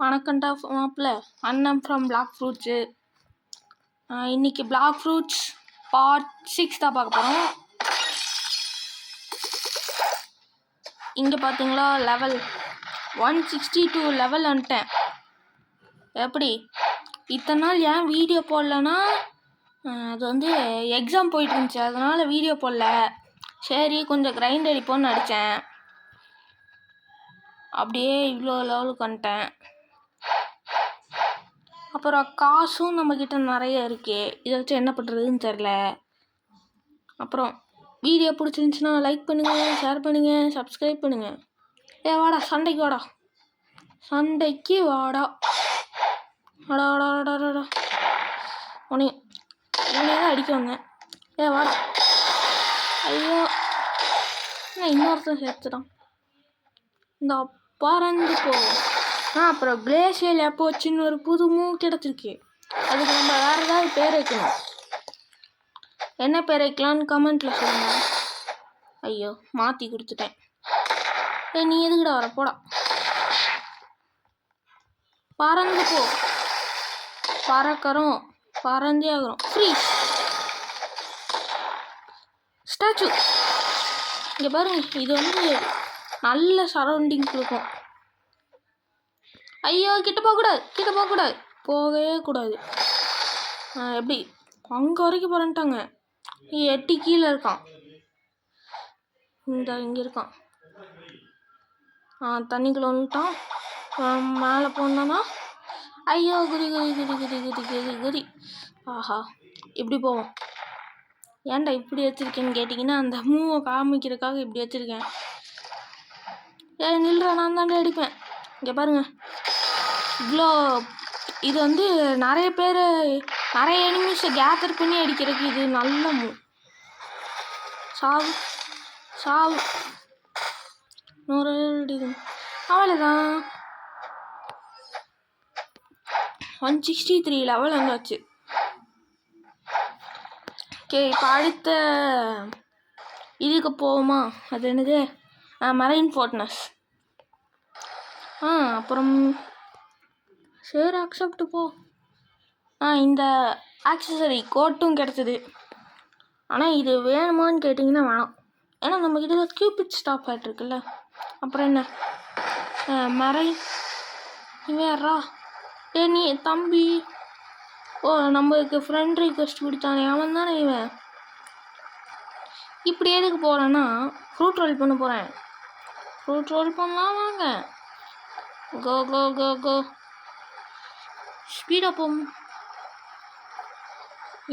வணக்கம்டா மாப்பிள்ள. அண்ணன் from black fruits. இன்னைக்கு பிளாக் ஃப்ரூட்ஸ் பார்ட் 6 தான் பார்க்க போகிறோம். இங்கே பார்த்தீங்களா, லெவல் 162 லெவல் வந்துட்டேன். எப்படி இத்தனை நாள் ஏன் வீடியோ போடலன்னா, அது வந்து எக்ஸாம் போயிட்டு இருந்துச்சு, அதனால் வீடியோ போடல. சரி கொஞ்சம் கிரைண்ட் அடிப்போன்னு அடித்தேன், அப்படியே இவ்வளோ லெவலுக்கு வந்துட்டேன். அப்புறம் காசும் நம்மக்கிட்ட நிறைய இருக்கு, இதை வச்சு என்ன பண்ணுறதுன்னு தெரில. அப்புறம் வீடியோ பிடிச்சிருந்துச்சுன்னா லைக் பண்ணுங்கள், ஷேர் பண்ணுங்கள், சப்ஸ்கிரைப் பண்ணுங்கள். வாடா சண்டைக்கு வாடா, சண்டைக்கு வாடா. வாடா வாடா வாடா வாடா. உனே தான் அடிக்க வந்தேன். வாடா. ஐயோ, நான் இன்னொருத்தன் சேர்த்துட்டான். இந்த பறந்து போ. அப்புறம் கிளேஷியல் எப்போச்சுன்னு ஒரு புது மூவ் கிடச்சிருக்கு. அதுக்கு நம்ம வேறு ஏதாவது பேர் வைக்கணும். என்ன பேர் வைக்கலான்னு கமெண்ட்டில் சொல்லுங்கள். ஐயோ, மாற்றி கொடுத்துட்டேன். நீ எதுக்கிட்ட வர? போடா. பறந்து போ. பறக்கிறோம், பறந்தே ஆகிறோம். Free statue. இங்கே பாருங்க, இது வந்து நல்ல சரௌண்டிங் கொடுக்கும். ஐயோ, கிட்ட போகக்கூடாது, கிட்ட போகக்கூடாது, போகவே கூடாது. எப்படி அங்கே வரைக்கும் போகிறேன்ட்டாங்க. எட்டி கீழே இருக்கான். இங்கே இருக்கான். தண்ணிக்குள்ள வந்துட்டான். மேலே போனோன்னா ஐயோ, குதி குதி குதி குதி குதி குதி குதி. ஆஹா, இப்படி போவோம். ஏன்டா இப்படி வச்சுருக்கேன்னு கேட்டிங்கன்னா, அந்த மூவை காமிக்கிறதுக்காக இப்படி வச்சுருக்கேன். நில்ற, நான் தாண்டா அடிப்பேன். இங்கே பாருங்க, இவ்வளோ இது வந்து நிறைய பேர் நிறைய எனிமீஸை கேதர் பண்ணி அடிக்கிறதுக்கு இது நல்ல மூவ். சாவு சாவு. அவ்வளோதான். 163 லெவல் வந்தாச்சு. ஓகே, இப்போ அடுத்த இதுக்கு போவோமா? அது என்னது? மரைன் ஃபோர்ட்னஸ். அப்புறம் சரி, அக்செப்ட் போ. இந்த ஆக்சசரி கோட்டும் கிடச்சிது. ஆனால் இது வேணுமான்னு கேட்டிங்கன்னா வேணாம். ஏன்னா நம்மக்கிட்ட கியூபிட் ஸ்டாப் ஆகிட்டு இருக்குல்ல. அப்புறம் என்ன மரைன் வேறா? நீ தம்பி. நம்மளுக்கு ஃப்ரெண்ட் ரிக்வெஸ்ட் கொடுத்தானே, அவன் தானே இவன். இப்படி எதுக்கு போகிறேன்னா, ஃப்ரூட் ரோல் பண்ண போகிறேன். ஃப்ரூட் ரோல் பண்ணலாம் வாங்க. கோ கோ கோ கோ. ஸ்பீடாக போகும்.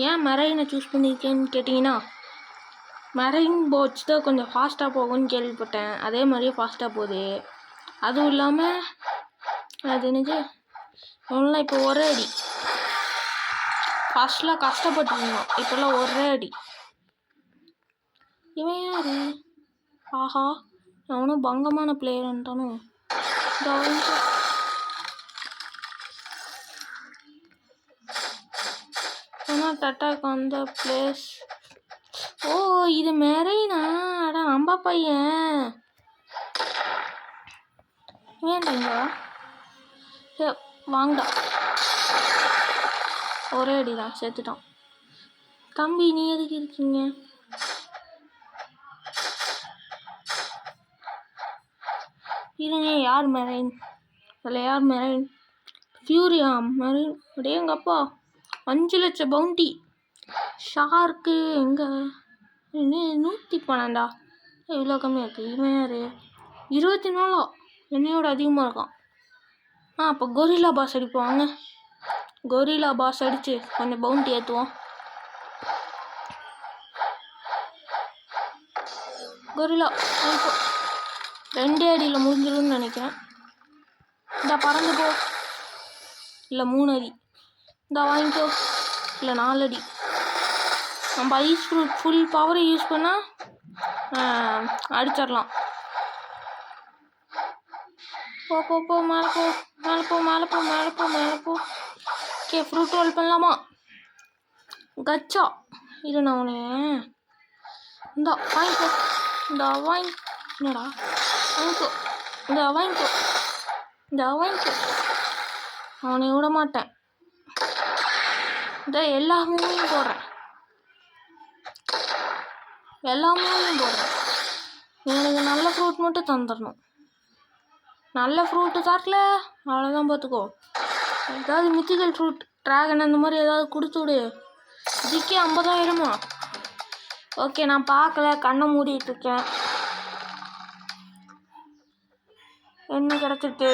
ஏன் மரைனை சூஸ் பண்ணியிருக்கேன்னு கேட்டிங்கன்னா, மரைன் போட்ஸ் தான் கொஞ்சம் ஃபாஸ்ட்டாக போகும்னு கேள்விப்பட்டேன். அதே மாதிரியே ஃபாஸ்ட்டாக போகுது. அதுவும் இல்லாமல் அது என்னது, அவங்களாம் இப்போ ஒரே அடி. ஃபஸ்ட்லாம் கஷ்டப்பட்டுருந்தோம், இப்போல்லாம் ஒரே அடி. இவன் யாரு? ஆஹா, அவனும் பங்கமான பிளேயர்ன்ட்டானோ. Attack on the place. இது மெரைனா? அடா நம்ம பையன். ஏன்டா வாங்கடா. ஒரே அடிதான், சேர்த்துட்டான். தம்பி நீ எதுக்கு இருக்கீங்க? இருங்க, யார் மெரைன்? அதில் யார் மெரைன்? ஃபியூரியா மெரைன். அப்படியே எங்கள் அப்பா 5 லட்சம் பவுண்டி. ஷார்க்கு எங்கே? 112. இவ்வளோ கம்மியாக இருக்குது. இவன் யார்? 24. என்னையோட அதிகமாக இருக்கான். அப்போ கொரில்லா பாஸ் அடிப்போம். கொரில்லா பாஸ் அடித்து கொஞ்சம் பவுண்டி ஏற்றுவோம். கொரில்லா இப்போ 2 அடியில் முடிஞ்சிடும்னு நினைக்கிறேன். இந்த பறந்து போ. இல்லை 3 அடி. இந்த வாங்கிக்கோ. இல்லை 4 அடி. நம்ம ஐஸ் ஃப்ரூட் ஃபுல் பவரை யூஸ் பண்ணால் அடிச்சிடலாம். போ போ போ, மேலே போ, மேலே போ, மேலே போ, மேலே போ, மேலே போ. ஓகே, ஃப்ரூட் ரோல் பண்ணலாமா? கச்சா. இது நான் உனே இந்த வாங்கிக்கோ. இந்த என்னடா வாங்கிக்கோ. இந்த வாங்கிக்கோ, இந்த வாங்கிக்கோ. அவனை விட மாட்டேன். இதை எல்லா மூவியும் போடுறேன், எல்லா மூவியும் போடுறேன். எனக்கு நல்ல ஃப்ரூட் மட்டும் தந்துடணும். நல்ல ஃப்ரூட்டு தரல அவ்வளோதான் பார்த்துக்கோ. ஏதாவது மித்திகல் ஃப்ரூட், ட்ராகன் அந்த மாதிரி ஏதாவது கொடுத்து விடு. இதுக்கே 50,000மா? ஓகே, நான் பார்க்கல, கண்ணை மூடிட்டு இருக்கேன். என்ன கிடச்சிருக்கு?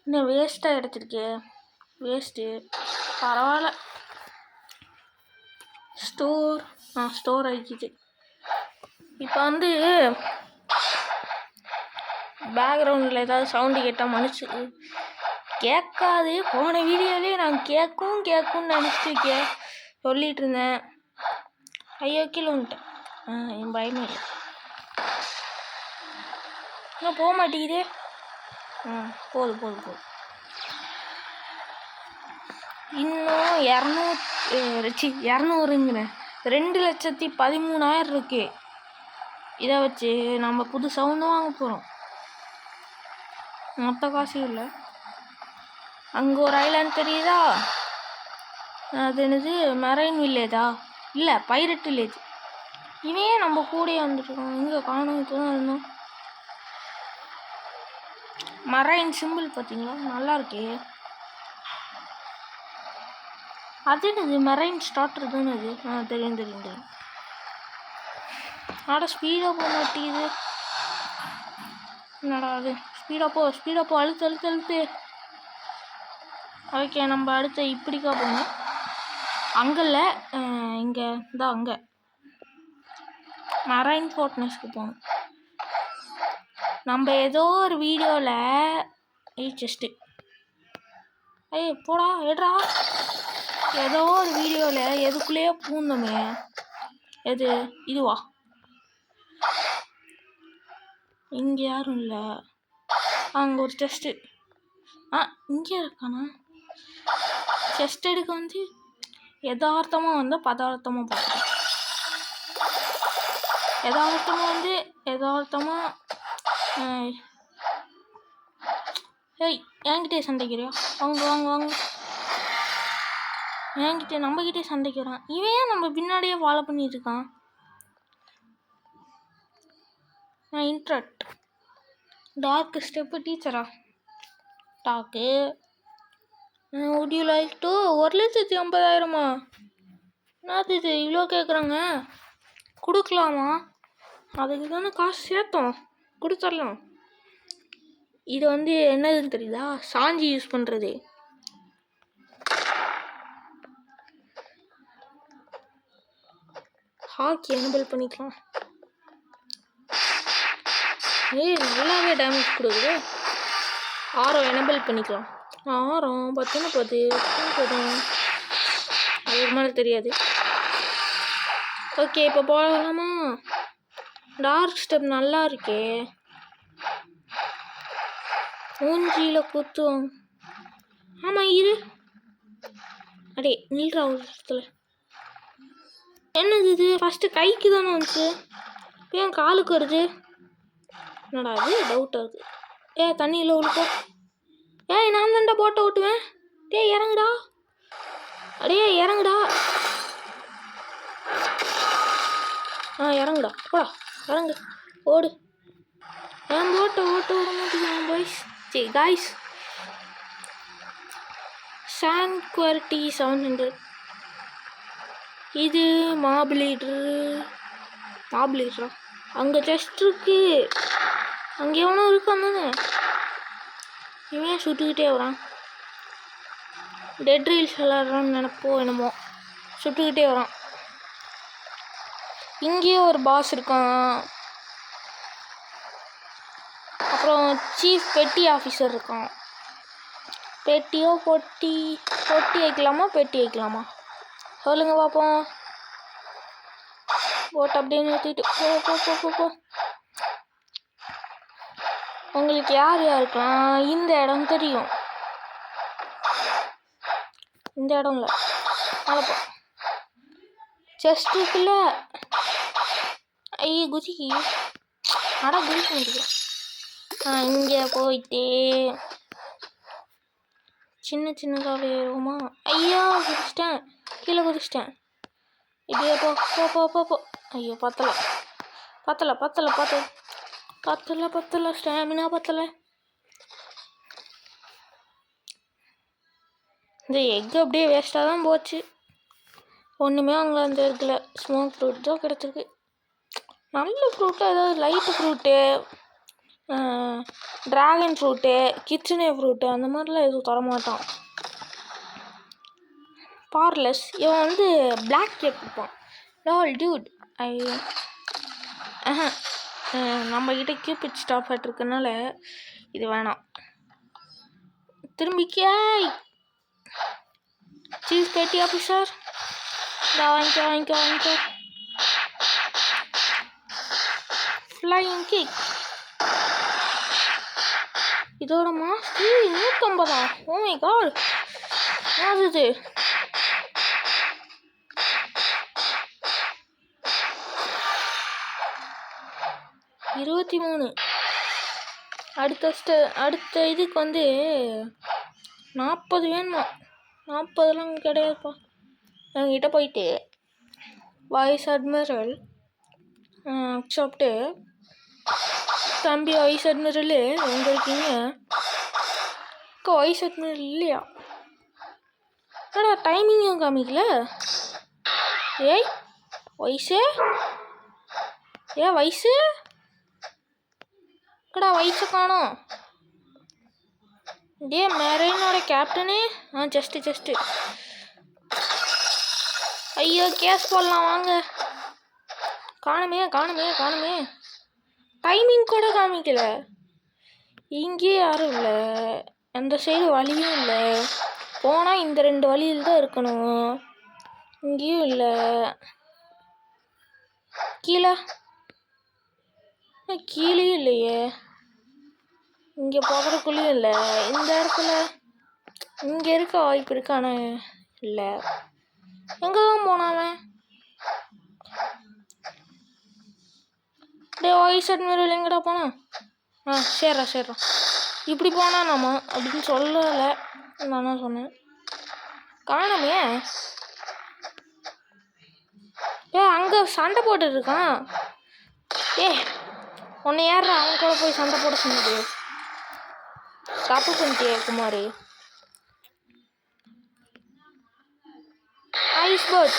என்ன வேஸ்ட்டாக கிடச்சிருக்கு? வேஸ்ட்டு, பரவாயில்ல. ஸ்டோர் ஆகிக்குது. இப்போ வந்து பேக்ரவுண்டில் ஏதாவது சவுண்டு கேட்டால் மன்னிச்சு. கேட்காது, போன வீடியோவிலே நான் கேட்கும்னு நினச்சிருக்கேன், சொல்லிகிட்டு இருந்தேன். ஐயோ கீழே வந்துட்டேன். என் பயமே இல்லை. இன்னும் போக மாட்டேங்குதே. போதும். இன்னும் 200ங்கிறேன், 2,13,000 இருக்கு. இதை வச்சு நம்ம புது சவுண்டு வாங்க போகிறோம். மொத்த காசும் இல்லை. அங்கே ஒரு ஐலாண்ட் தெரியுதா? அது என்னது, மெரைன் வில்லேஜா? இல்லை, பைரட் வில்லேஜ். இவன் நம்ம கூடயே வந்துட்டுருக்கோம். இங்கே காணும், இதுதான் இருந்தோம். மரைன் சிம்பிள் பார்த்தீங்களா, நல்லா இருக்கே. அது என்னது, மெரைன் ஸ்டார்டர் தானே அது? தெரியும். ஸ்பீடாக போக மாட்டேங்குது. என்னடா அது? ஸ்பீடாக போ, அழுத்து. ஓகே, நம்ம அடுத்து இப்படிக்கா போகணும். அங்கல்ல, இங்கே தான், அங்கே மரைன் ஃபோர்ட்னஸ்க்கு போகணும். நம்ம ஏதோ ஒரு வீடியோவில் செஸ்ட்டு போடா ஏட்ரா, ஏதோ ஒரு வீடியோவில் எதுக்குள்ளேயே பூந்தோமே, எது இதுவா? இங்கே யாரும் இல்லை. அங்கே ஒரு செஸ்ட்டு. இங்கே இருக்கானா? செஸ்ட் எடுக்க வந்து யதார்த்தமாக வந்து பதார்த்தமாக பார்க்குறேன். யதார்த்தமாக ஏய், என்கிட்டே சண்டைக்கிறியா? வாங்க. என்கிட்ட நம்மக்கிட்டே சண்டைக்கிறான். இவன் ஏன் நம்ம பின்னாடியே ஃபாலோ பண்ணிட்டு இருக்கான்? இன்ட்ரட் டார்க் ஸ்டெப்பு டீச்சரா? டாக்கு would you like to 1,50,000மா? என்னது இது இவ்வளோ கேட்குறாங்க? கொடுக்கலாமா? அதுக்கு தானே காசு சேர்த்தோம், கொடுத்துடலாம். இது வந்து என்னதுன்னு தெரியுதா? சாஞ்சி யூஸ் பண்ணுறது. ஹாக்கி எனபிள் பண்ணிக்கலாம். நல்லாவே டேமேஜ் கொடுக்குது. ஆரோ எனபிள் பண்ணிக்கலாம். 10 போதும், அதுக்கு மேலே தெரியாது. ஓகே, இப்போ போகலாமா? டார்க் ஸ்டெப் நல்லா இருக்கே. மூஞ்சியில் குத்துவோம். ஆமாம், இரு. அடே நில்றா ஒரு இடத்துல. என்னது இது? ஃபஸ்ட்டு கைக்கு தானே வந்துச்சு, ஏன் காலுக்கு வருது? என்னடா அது? டவுட்டாக இருக்குது. தண்ணியில் உழுப்போ. நான் தான்டா போட்டை ஓட்டுவேன். இறங்குடா. இறங்குடா. இறங்குடா, போடா, இறங்கு, ஓடு. நான் போட்டை ஓட்ட விட மாட்டேங்கிறேன் பாய்ஸ். சரி காய்ஸ், சான்குவரிட்டி 700. இது மாபிளீட்ரா. அங்கே ஜஸ்ட் இருக்கு. அங்கே எவனோ இருக்கான் தானே. இவன் சுட்டுக்கிட்டே வரான். டெட் ரீல்ஸ் விளாட்றான்னு நினைப்போ என்னமோ, சுட்டுக்கிட்டே வரான். இங்கேயே ஒரு பாஸ் இருக்கான். அப்புறம் சீஃப் பெட்டி ஆஃபீஸர் இருக்கான். பொட்டி வைக்கலாமா சொல்லுங்க பார்ப்போம். போட்டு அப்படியே நிறுத்திட்டு போ. உங்களுக்கு யார் இருக்கலாம்? இந்த இடம் தெரியும். இந்த இடம் இல்லை, அழப்பா செஸ்ட் இருக்குல்ல. குதிக்க முடியும். இங்கே போயிட்டு சின்னதாக ஏறுவோமா? ஐயோ குதிச்சிட்டேன், கீழே குதிச்சிட்டேன். இப்படியே போ போ போ போ போ. ஐயோ பத்தலை ஸ்டாமினா பத்தலை. இந்த எக்கு அப்படியே வேஸ்ட்டாக தான் போச்சு. ஒன்றுமே அங்கே அந்த இருக்குல்ல. ஸ்மோக் ஃப்ரூட் தான் கிடச்சிருக்கு. நல்ல ஃப்ரூட்டு, ஏதாவது லைட்டு ஃப்ரூட்டு, ட்ராகன் ஃப்ரூட்டு, கிச்சனே ஃப்ரூட்டு அந்த மாதிரிலாம் எதுவும் தரமாட்டான். பார்லஸ் இவன் வந்து பிளாக் கேக் கொடுப்பான். லால் டியூட் நம்மக்கிட்ட கியூபிட் ஸ்டாப் ஹட் இருக்கனால இது வேணாம். திரும்பிக்காய் சீஸ் பேட்டி ஆஃபீஸர் வாங்கிக்கோ. Flying kick. இதோட மாஸ்க்கு 150. ஓ மை காட், அது 23. அடுத்த இதுக்கு வந்து 40 வேணுமா? 40லாம் கிடையாதுப்பா. என்கிட்ட போயிட்டு வாய்ஸ் அட்மிரல் சாப்பிட்டு, தம்பி வாய்ஸ் அட்மிரல் எங்கே இருக்கீங்க? வாய்ஸ் அட்மிரல் இல்லையா? ஏடா டைமிங்கும் காமிக்கல. ஏய் வயசு, வயசு கடா, வயசு காணோம். மெரைனோட கேப்டனு. ஜஸ்ட்டு ஐயோ கேஸ் போடலாம் வாங்க. காணுமே. டைமிங் கூட காமிக்கல. இங்கேயே யாரும் இல்லை, அந்த சைடு வழியும் இல்லை. போனால் இந்த 2 வழியில் தான் இருக்கணும். இங்கேயும் இல்லை. கீழேயும் இல்லையே. இங்கே போகிறதுக்குள்ளேயும் இல்லை. இந்த இடத்துல இங்கே இருக்க வாய்ப்பு இருக்கு, ஆனால் இல்லை. எங்கே தான் போனாவன்? வாய்ஸ் அட்மிரல் எங்கடா போனா? சேர்றா இப்படி போனா நாம அப்படின்னு சொல்லலை, நான் தான் சொன்னேன். காணமே. அங்கே சண்டை போட்டுட்டு இருக்கான். உன்னை யாரா அவன் கூட போய் சண்டை போட சொன்னது? தப்பு பண்ணிட்டியே குமார். Ice bird.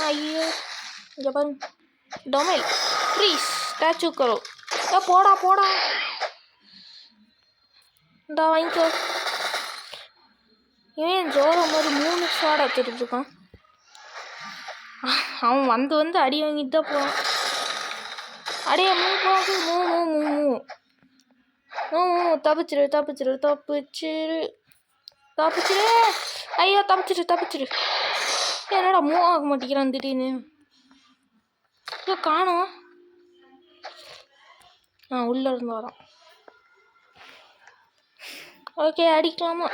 ஐயோ இங்கே பாருங்க. டொமைல் ப்ளீஸ் ஸ்டாச்சு கரோ. போடா இந்தா வாங்கிக்கோ. இவன் ஜோரா மாதிரி 3 ஷாட் எடுத்துட்டு இருக்கான். அவன் வந்து அடி வாங்கிட்டு தான் போவான். அடியே மூ தப்பிச்சிரு. ஐயோ தப்பிச்சிரு. என்னடா மூவ் ஆக மாட்டேங்கிறான் திடீர்னு. காணோம். உள்ள இருந்து வரான். ஓகே அடிக்கலாமா?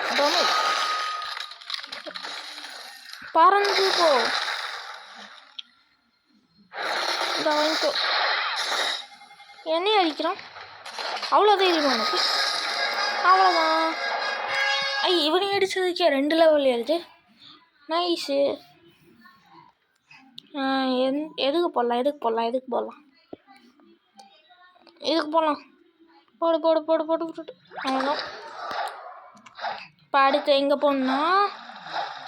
பறந்து போ. வாங்கிக்கோ. என்னையும் அடிக்கிறான். அவ்வளோ தைரியமா எனக்கு? அவ்வளோதான். இவனையும் அடித்ததுக்கே 2 லெவல் ஏறுது. நைஸு. எதுக்கு போடலாம்? இதுக்கு போடலாம். போடு. அவ்வளோதான். இப்போ அடுத்து எங்கே போகணுன்னா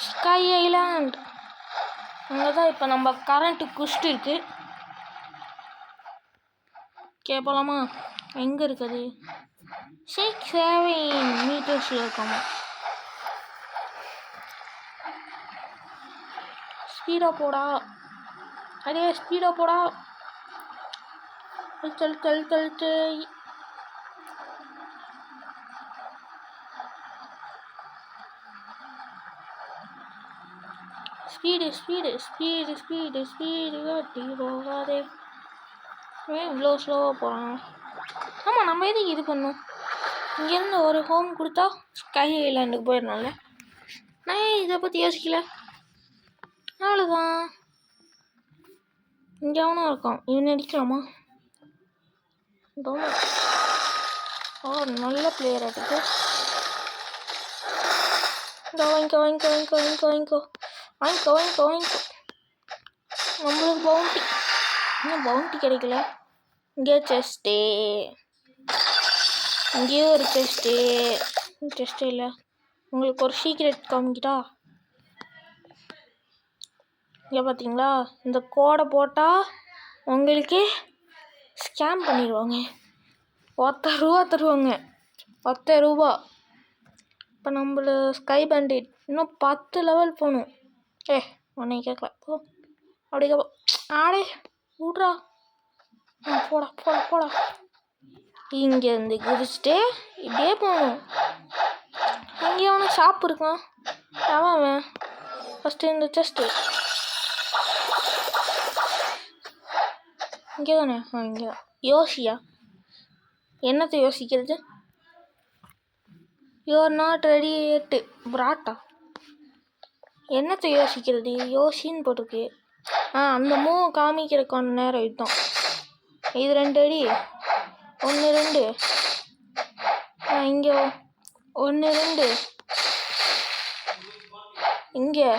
ஸ்கை ஐலாண்ட். அங்கே தான் இப்போ நம்ம கரண்ட்டு குஸ்ட் இருக்குது. போகலாமா? எங்கே இருக்குது? 6-7 மீட்டர்ஸில் இருக்கோமா? ஸ்பீடாக போடா. தள்ளிட்டு ஸ்பீடு கட்டி போகாதே. இவ்வளோ ஸ்லோவாக போகிறான். ஆமாம், நம்ம எதுக்கு இது பண்ணோம்? இங்கேருந்து ஒரு ஹோம் கொடுத்தா ஸ்கை ஐலாண்டுக்கு போயிடணும்ல. நான் இதை பற்றி யோசிக்கல. அவ்வளோதான். இங்கே அவனும் இருக்கான். இவனை அடிக்கலாமா? நல்ல பிளேயர் ஆட்டுக்கு. வாங்கிக்கோ வாங்கிக்கோ வாங்கிக்கோ வாங்கிக்கோ வாங்கிக்கோ வாங்கிக்கோ வாங்கிக்கோ வாங்கிக்கோ. நம்மளுக்கு பவுண்டி இன்னும் பவுண்டி கிடைக்கல. இங்கே செஸ்ட்டு, இங்கேயும் ஒரு செஸ்ட்டு இல்லை. உங்களுக்கு ஒரு சீக்ரெட் காமிக்கிட்டா? இங்கே பார்த்தீங்களா, இந்த கோடை போட்டால் உங்களுக்கு ஸ்கேம் பண்ணிடுவாங்க. 10 ரூபா தருவாங்க, 10 ரூபா. இப்போ நம்மள ஸ்கை பேண்டிட் இன்னும் 10 லெவல் போகணும். உன்னை கேட்கல போ, அப்படி கேட்போம். ஆடே விட்றா, போடா போடா போடா. இங்கேருந்து குதிச்சுட்டு இப்படியே போகணும். அங்கேயே அவனுக்கு ஷாப் இருக்கான். அவன் ஃபஸ்ட்டு இந்த செஸ்ட்டு இங்கே தானே? இங்கே தான். யோசியா? என்னத்தை யோசிக்கிறது? யூஆர் நாட் ரெடி எட்டு பிராட்டா. என்னத்தை யோசிக்கிறது? யோசின்னு போட்டிருக்கு. அந்த மூவ் காமிக்கிறக்கான நேரம் இதுதான். இது 2 அடி, 1 2, இங்கே 1 2, இங்கே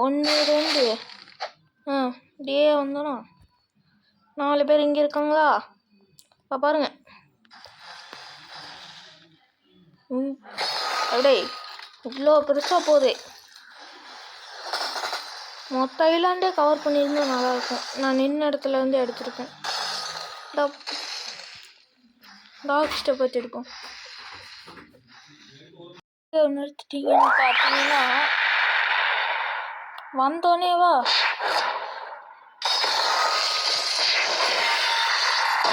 1 2. இப்படியே வந்தோன்னா 4 பேர் இங்கே இருக்காங்களா? இப்போ பாருங்க, அப்படியே இவ்வளோ பெருசாக போகுது. மொத்த ஐலாண்டே கவர் பண்ணியிருந்தா நல்லாயிருக்கும். நான் நின்ன இடத்துல வந்து எடுத்துருக்கேன். டாக் ஸ்டெப் வச்சுருக்கோம். நிறுத்திட்டீங்கன்னு பார்த்தீங்கன்னா வந்தோடனே வா.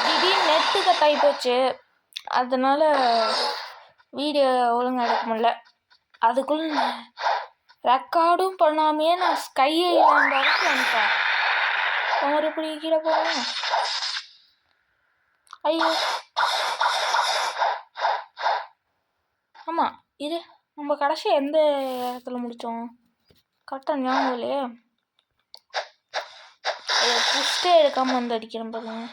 திடீர்னு நெட்டு கட் ஆகி போச்சு, அதனால வீடியோ ஒழுங்காக எடுக்க முடியல. அதுக்குள்ள ரெக்கார்டும் பண்ணாமையே நான் ஸ்கை ஐலாண்ட் வரைக்கும் வந்துட்டேன். மறுபடி கீழே போகணும். ஐயோ, ஆமாம், இது நம்ம கடைசி எந்த இடத்துல முடித்தோம் கரெக்டாக ஞாபகம் இல்லையே. புஷ்டே எடுக்காமல் வந்து அடிக்கிறேன் பாருங்க.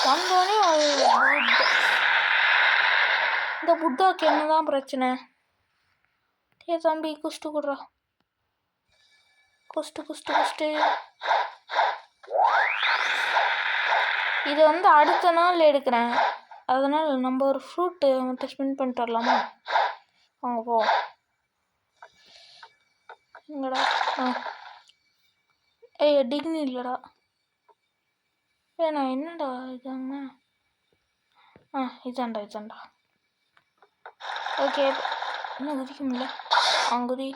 வந்தோடனே இந்த புத்தாக்கு என்னதான் பிரச்சனை? தம்பி குஷ்டு கொடுறா, குஷ்டு. இது வந்து அடுத்த நாள் எடுக்கிறேன், அதனால் நம்ம ஒரு ஃப்ரூட்டு மட்டும் ஸ்பின் பண்ணிட்டு வரலாமா? வாங்க போ. எங்கடா? டிக்னி இல்லைடா. நான் என்னடா இதாங்க? இதாண்டா. ஓகே, இன்னும் குதிக்க முடியல. குதி.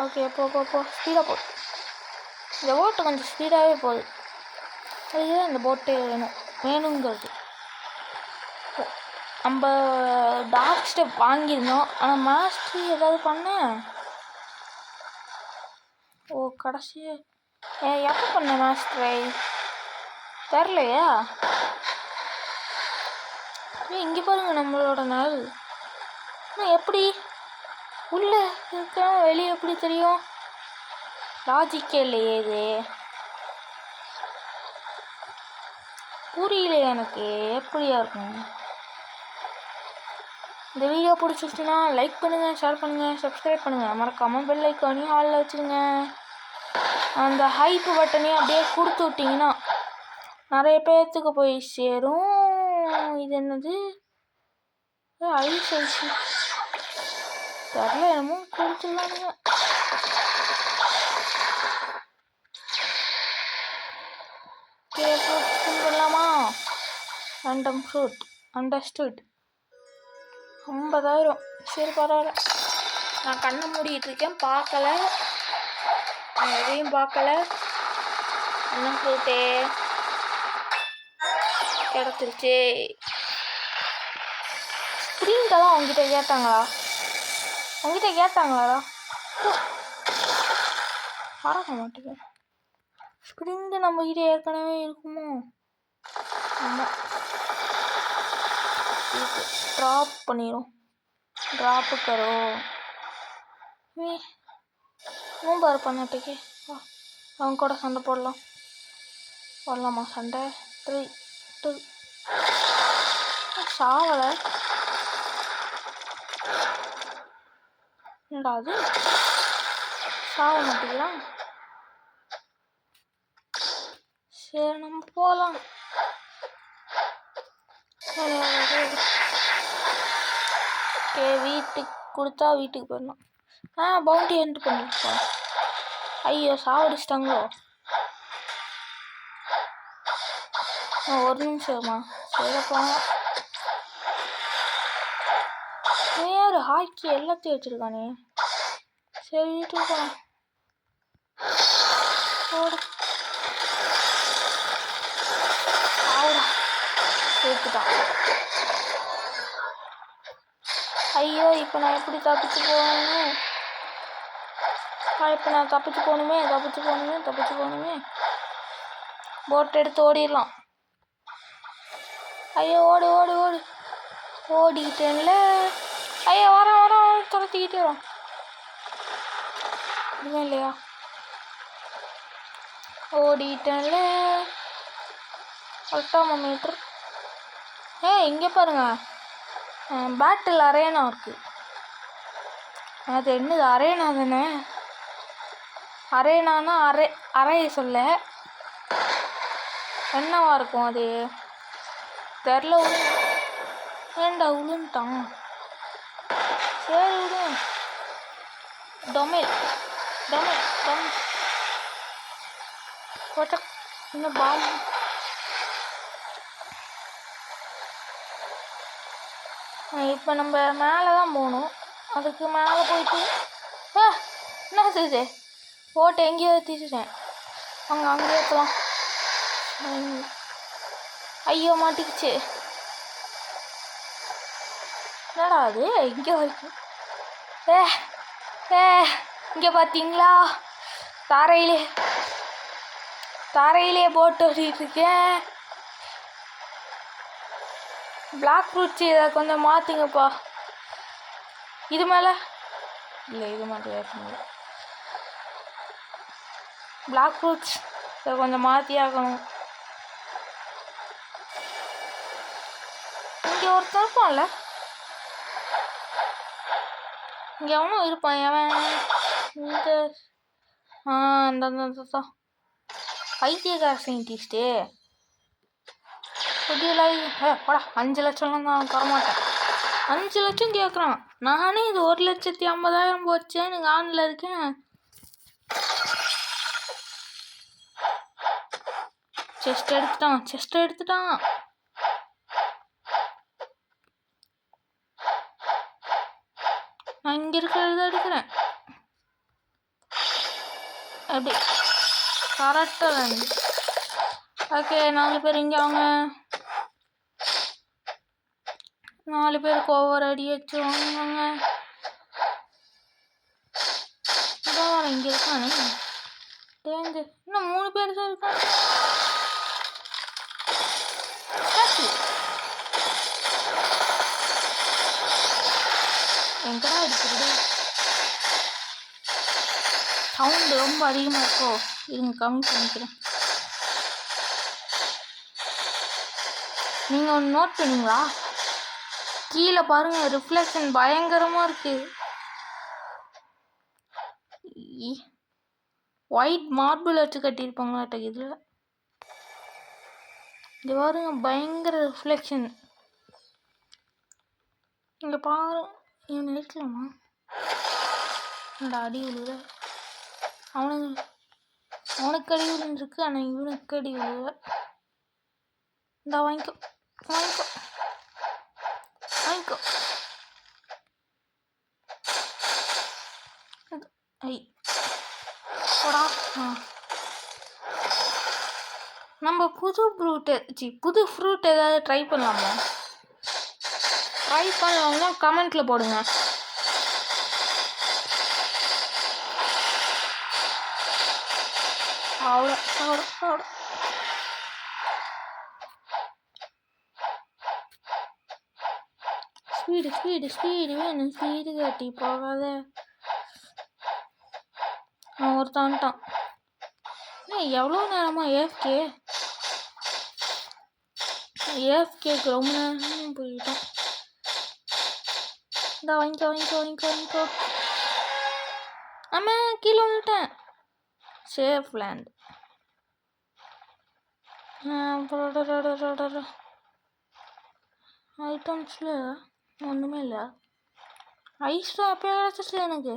ஓகே, போ ஸ்பீடாக போ. இந்த போட்டு கொஞ்சம் ஸ்பீடாகவே போகுது. அதுதான் இந்த போட்டே வேணுங்கிறது. நம்ம டார்க் ஸ்டெப் வாங்கியிருந்தோம், ஆனால் மாஸ்டரி ஏதாவது பண்ண. கடைசி எப்போ பண்ண மாஸ்டரை தெரிலையா? இங்கே பாருங்க நம்மளோட நாள். எப்படி உள்ளே இருக்க வெளியே எப்படி தெரியும்? லாஜிக்கே இல்லையே, இது புரியல எனக்கு. எப்படியா இருக்கும்? இந்த வீடியோ பிடிச்சிருச்சுன்னா லைக் பண்ணுங்கள், ஷேர் பண்ணுங்கள், சப்ஸ்கிரைப் பண்ணுங்கள். மறக்காமல் பெல் ஐக்கானையும் ஆளில் வச்சுருங்க. அந்த ஹைப்பு பட்டனையும் அப்படியே கொடுத்து விட்டிங்கன்னா நிறைய பேர்த்துக்கு போய் சேரும். இது என்னது? ஐஸ் தெரில, என்னமோ கொடுத்துருவானுங்க. பண்ணலாமா? ரண்டம் ஃப்ரூட் அண்டர்ஸ்டுட். 50,000. சரி, பரவாயில்ல. நான் கண்ணை மூடிட்டு இருக்கேன், பார்க்கல, எதையும் பார்க்கல. என்ன ஃப்ரூட்டே கிடச்சிருச்சு. ஸ்க்ரீன்ட்டெல்லாம் அவங்ககிட்ட கேட்டாங்களாடா? மறக்க மாட்டேங்க. ஸ்க்ரீன் நம்மகிட்ட ஏற்கனவே இருக்குமோ? ஆமாம், ட்ராப் பண்ணிடும். ட்ராப்பு கரோ மூம்பார் பண்ணட்டுக்கே. அவங்க கூட சண்டை போடலாம். வரலாமா சண்டை? 3 2 சாவலை. என்னடா அது சாவ மாட்டேங்கிறான். சரி நம்ம போகலாம். ஓகே வீட்டுக்கு கொடுத்தா வீட்டுக்கு போயிடலாம். பவுண்டி என்ட்ரு பண்ணிருக்கோம். ஐயோ சாவடிச்சிட்டாங்களோ. ஒரு நிமிஷமா சரிப்பா. வேறு ஹாக்கி எல்லாத்தையும் வச்சுருக்கானே. சரி வீட்டுக்கு போகலாம். போடு ஆவுடா சேர்த்துட்டான். ஐயோ இப்போ நான் எப்படி தப்பிச்சு போகணும்? இப்போ நான் தப்பிச்சு போகணுமே. போட் எடுத்து ஓடிடலாம். ஐயோ ஓடு ஓடிட்டேன்ல. ஐயோ வரான் துரத்திக்கிட்டே வரும். இதுவும் இல்லையா? ஓடிட்டேன்ல. 8ஆம் மீட்டர். இங்கே பாருங்க பேட்டில் அரேனா இருக்குது. அது என்னது அரேனா தானே? அரேனானா அறைய சொல்ல என்னவா இருக்கும் அது தெரில. ஏண்டா உளுந்துட்டான். சரி விடு. டொமைல் இன்னும் பாம்பு. இப்போ நம்ம மேலே தான் போகணும். அதுக்கு மேலே போயிட்டு என்ன செய்யுது? போட்டு எங்கேயோ ஏற்றிட்டேன். அங்கே ஏற்றலாம். ஐயோ மாட்டிக்கிச்சு. என்னடா அது இங்கே வரைக்கும்? இங்கே பார்த்தீங்களா? தரையிலே போட்டு ஓட்டிகிட்டு இருக்கேன். பிளாக் ஃப்ரூட்ஸ் இதை கொஞ்சம் மாற்றுங்கப்பா. இது மேலே இல்லை, இது மாதிரி ஏற்றணும். பிளாக் ஃப்ரூட்ஸ் இதை கொஞ்சம் மாற்றி ஆகணும். இங்கே ஒருத்தர் இருப்பான்ல, இங்கே எவனும் இருப்பான். எவன் இந்த அந்த பைத்தியக்கார சயின்டிஸ்ட்டு. போடா 5 லட்சம்லாம் நான் தரமாட்டேன். 5 லட்சம் கேட்குறான். நானே இது 1,50,000 போச்சேன். நீங்கள் ஆனில் இருக்கேன். செஸ்ட் எடுத்துட்டான். நான் இங்கே இருக்கிறத எடுக்கிறேன். எப்படி கரெக்டாக. ஓகே 4 பேர் இங்கே வாங்க. 4 பேருக்கு ஒவ்வொரு அடி வச்சு வாங்க. இங்கே இருக்கானே தேர்ந்து. இன்னும் 3 பேர் தான் இருக்காங்க. எங்கடா இருக்கிறது? சவுண்டு ரொம்ப அதிகமாக இருக்கோ? இருங்க கம்மி பண்ணிக்கிறேன். நீங்கள் ஒன்று நோட் பண்ணீங்களா? கீழே பாருங்கள் ரிஃப்ளெக்ஷன் பயங்கரமாக இருக்குது. ஒயிட் மார்பிள் வச்சு கட்டியிருப்பாங்களாட்ட இதில். இது பாருங்க பயங்கர ரிஃப்ளெக்ஷன். இங்கே பாரு. இவன் இருக்கலாமா? என்னடா அடி விழுத? அவனுக்கு அடி விழுந்துருக்கு. ஆனால் இவனுக்கு அடி விழுவ. இந்தா வாங்கிக்கோ. ஐ போடா. நம்ம புது ஃப்ரூட் ஏதாவது ட்ரை பண்ணலாமா? ட்ரை பண்ணலாம்னா கமெண்ட்டில் போடுங்க. அவ்வளோ ஸ்பீடு வேணும். ஸ்பீடு காட்டி போகாத. ஒருத்தான் எவ்வளோ நேரமா ஏஃப்கே? ஏஎஃப்கேக்கு ரொம்ப நேரம் போயிட்டோம். இந்த வாங்கிக்கோ. ஆமாம் கீழே வந்துட்டேன். Safe land. ஐட்டம்ஸில் ஒன்றுமே இல்லை. ஐஸ் தான் அப்போ கிடச்சிச்சு எனக்கு.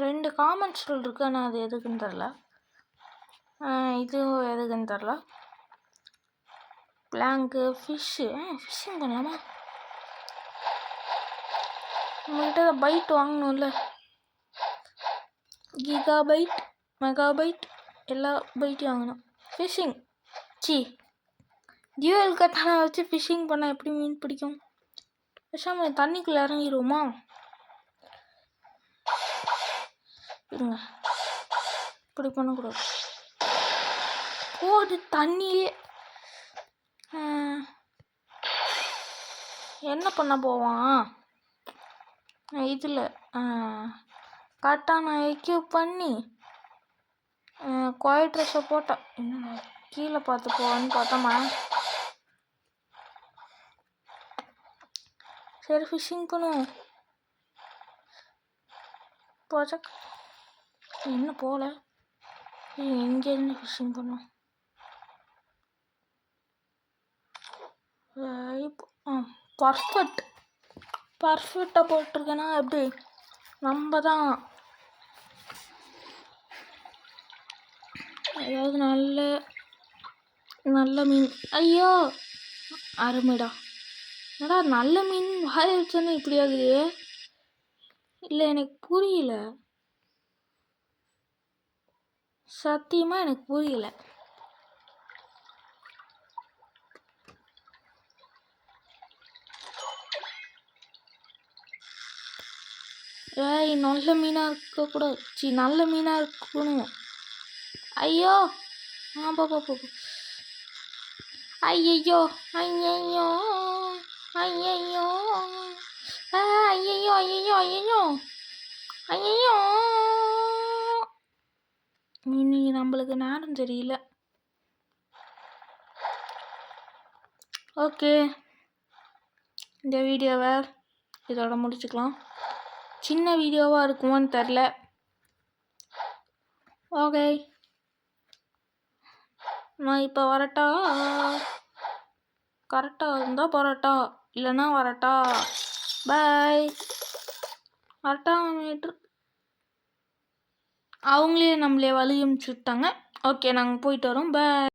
2 காமன் ஸ்டோல் இருக்குது, ஆனால் அது எதுக்குன்னு தெரில. இதுவும் எதுக்குன்னு தெரில. பிளாங்கு ஃபிஷ்ஷிங் பண்ணலாமா? உங்கள்கிட்ட பைட் வாங்கணும்ல. கிகாபைட், மெகாபைட் எல்லா பைட்டும் வாங்கணும். ஃபிஷ்ஷிங் டியூவல் கட்டான வச்சு ஃபிஷ்ஷிங் பண்ணால் எப்படி மீன் பிடிக்கும்? பேசாமல் தண்ணிக்குள்ளே இறங்கிடுவோமா? இருங்க, இப்படி பண்ணக்கூடாது. அது தண்ணியே என்ன பண்ண போவான் இதில் கரெக்டாக நான் எக்யூப் பண்ணி குவாய்ட் ட்ரெஸ்ஸை போட்டேன். என்ன கீழே பார்த்து போவான்னு பார்த்தோமா? சரி ஃபிஷ்ஷிங் பண்ணுவோம். ப்ராஜெக்ட் என்ன போகல, எங்கேருந்து ஃபிஷ்ஷிங் பண்ணுவோம்? பர்ஃபெக்டாக போட்டிருக்கேன்னா எப்படி? நம்ம தான் ஏதாவது நல்ல மீன். ஐயோ அருமைடா. என்னடா நல்ல மீன் வாய வச்சோன்னு இப்படி ஆகுது? இல்லை எனக்கு புரியல, சத்தியமாக எனக்கு புரியல. நல்ல மீனாக இருக்கக்கூடாது, நல்ல மீனாக இருக்கணும். ஐயோ பாப்பா ஐயோ ஐயோ ஐயோ ஐயோ ஐயோ ஐயோ ஐயோ. இன்னைக்கு நம்மளுக்கு நேரம் தெரியல. ஓகே, இந்த வீடியோவை இதோட முடிச்சுக்கலாம். சின்ன வீடியோவாக இருக்குமான்னு தெரில. ஓகே, நான் இப்போ வரட்டா? கரெக்டாக இருந்தால் போராட்டா, இல்லைன்னா வரட்டா? பாய். வரட்டா மீட்ரு. அவங்களே நம்மளே வழி அனுப்பிச்சுட்டாங்க. ஓகே, நாங்கள் போயிட்டு வரோம். பாய்.